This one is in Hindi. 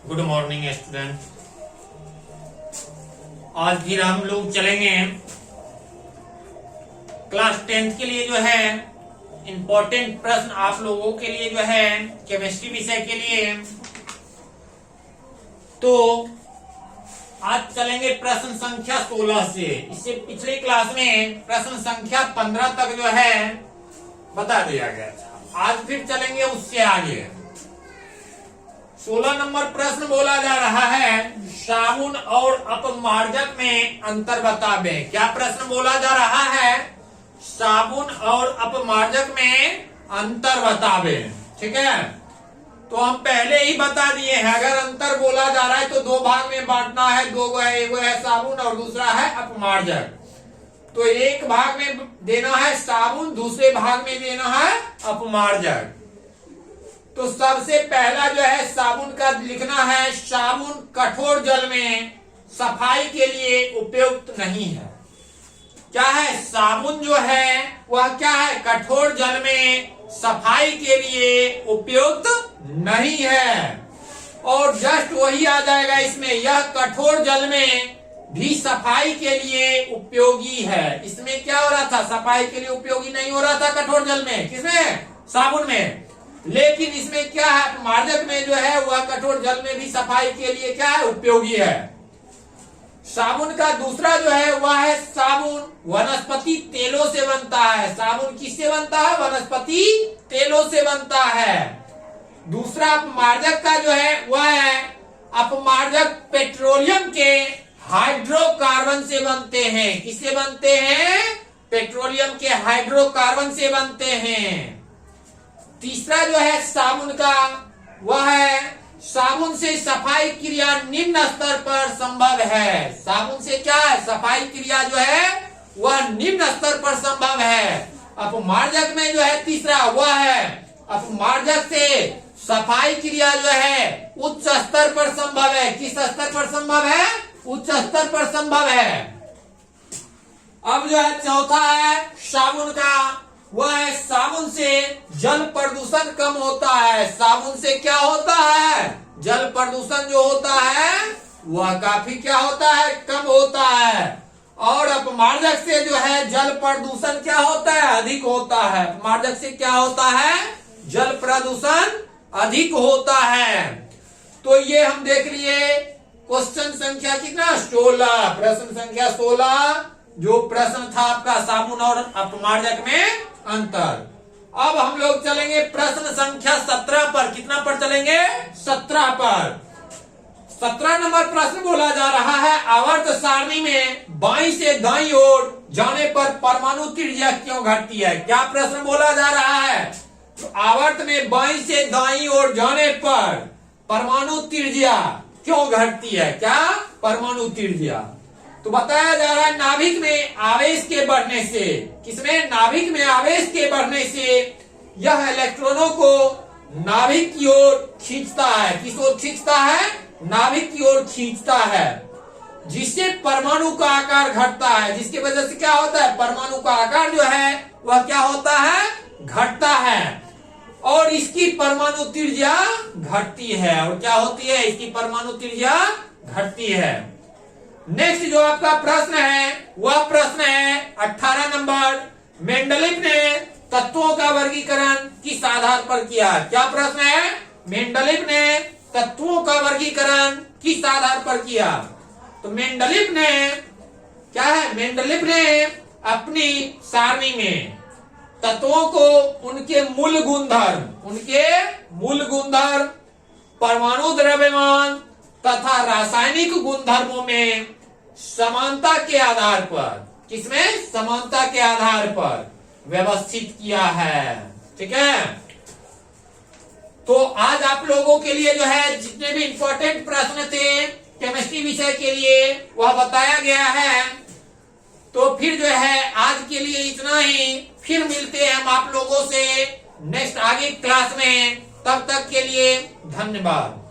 Good morning student. आज फिर हम लोग चलेंगे क्लास 10th के लिए जो है इंपॉर्टेंट प्रश्न आप लोगों के लिए जो है केमिस्ट्री विषय के लिए। तो आज चलेंगे प्रश्न संख्या 16 से। इससे पिछले क्लास में प्रश्न संख्या 15 तक जो है बता दिया गया था। आज फिर चलेंगे उससे आगे। 16 नंबर प्रश्न बोला जा रहा है, साबुन और अपमार्जक में अंतर बतावे। क्या प्रश्न बोला जा रहा है? साबुन और अपमार्जक में अंतर बतावे। ठीक है, तो हम पहले ही बता दिए हैं, अगर अंतर बोला जा रहा है तो दो भाग में बांटना है। दो है, एक है साबुन और दूसरा है अपमार्जक। तो एक भाग में देना है साबुन, दूसरे भाग में देना है अपमार्जक। तो सबसे पहला जो है साबुन का लिखना है, साबुन कठोर जल में सफाई के लिए उपयुक्त नहीं है। क्या है? साबुन जो है वह क्या है? कठोर जल में सफाई के लिए उपयुक्त नहीं है। और जस्ट वही आ जाएगा इसमें, यह कठोर जल में भी सफाई के लिए उपयोगी है। इसमें क्या हो रहा था? सफाई के लिए उपयोगी नहीं हो रहा था कठोर जल में। किसमें? साबुन में। लेकिन इसमें क्या है? अपमार्जक में जो है वह कठोर जल में भी सफाई के लिए क्या है? उपयोगी है। साबुन का दूसरा जो है वह है साबुन वनस्पति तेलों से बनता है। साबुन किससे बनता है? वनस्पति तेलों से बनता है। दूसरा अपमार्जक का जो है वह है, अपमार्जक पेट्रोलियम के हाइड्रोकार्बन से बनते हैं। किससे बनते हैं? पेट्रोलियम के हाइड्रोकार्बन से बनते हैं। तीसरा जो है साबुन का वह है, साबुन से सफाई क्रिया निम्न स्तर पर संभव है। साबुन से क्या है? सफाई क्रिया जो है वह निम्न स्तर पर संभव है। अपमार्जक में जो है तीसरा वह है, अपमार्जक से सफाई क्रिया जो है उच्च स्तर पर संभव है। किस स्तर पर संभव है? उच्च स्तर पर संभव है। अब जो है चौथा है साबुन का, वह है साबुन से जल प्रदूषण कम होता है। साबुन से क्या होता है? जल प्रदूषण जो होता है वह काफी क्या होता है? कम होता है। और अपमार्जक से जो है जल प्रदूषण क्या होता है? अधिक होता है। अपमार्जक से क्या होता है? जल प्रदूषण अधिक होता है। तो ये हम देख लिए क्वेश्चन संख्या कितना? 16। प्रश्न संख्या 16 जो प्रश्न था आपका साबुन और अपमार्जक में अंतर। अब हम लोग चलेंगे प्रश्न संख्या 17 पर। कितना पर चलेंगे? 17 पर। 17 नंबर प्रश्न बोला जा रहा है, आवर्त सारणी में बाईं से दाईं ओर जाने पर परमाणु त्रिज्या क्यों घटती है? क्या प्रश्न बोला जा रहा है? तो आवर्त में बाईं से दाईं ओर जाने पर परमाणु त्रिज्या क्यों घटती है? क्या? परमाणु त्रिज्या। तो बताया जा रहा है नाभिक में आवेश के बढ़ने से। किसमें? नाभिक में आवेश के बढ़ने से यह इलेक्ट्रॉनों को नाभिक की ओर खींचता है। किस ओर खींचता है? नाभिक की ओर खींचता है, जिससे परमाणु का आकार घटता है। जिसकी वजह से क्या होता है? परमाणु का आकार जो है वह क्या होता है? घटता है। और इसकी परमाणु त्रिज्या घटती है। और क्या होती है? इसकी परमाणु त्रिज्या घटती है। नेक्स्ट जो आपका प्रश्न है वह प्रश्न है 18 नंबर, मेंडलीव ने तत्वों का वर्गीकरण किस आधार पर किया? क्या प्रश्न है? मेंडलीव ने तत्वों का वर्गीकरण किस आधार पर किया? तो मेंडलीव ने क्या है? मेंडलीव ने अपनी सारणी में तत्वों को उनके मूल गुणधर्म, परमाणु द्रव्यमान तथा रासायनिक गुणधर्मों में समानता के आधार पर, किसमें? समानता के आधार पर व्यवस्थित किया है। ठीक है, तो आज आप लोगों के लिए जो है जितने भी इंपॉर्टेंट प्रश्न थे केमिस्ट्री विषय के लिए वह बताया गया है। तो फिर जो है आज के लिए इतना ही। फिर मिलते हैं हम आप लोगों से नेक्स्ट आगे क्लास में। तब तक के लिए धन्यवाद।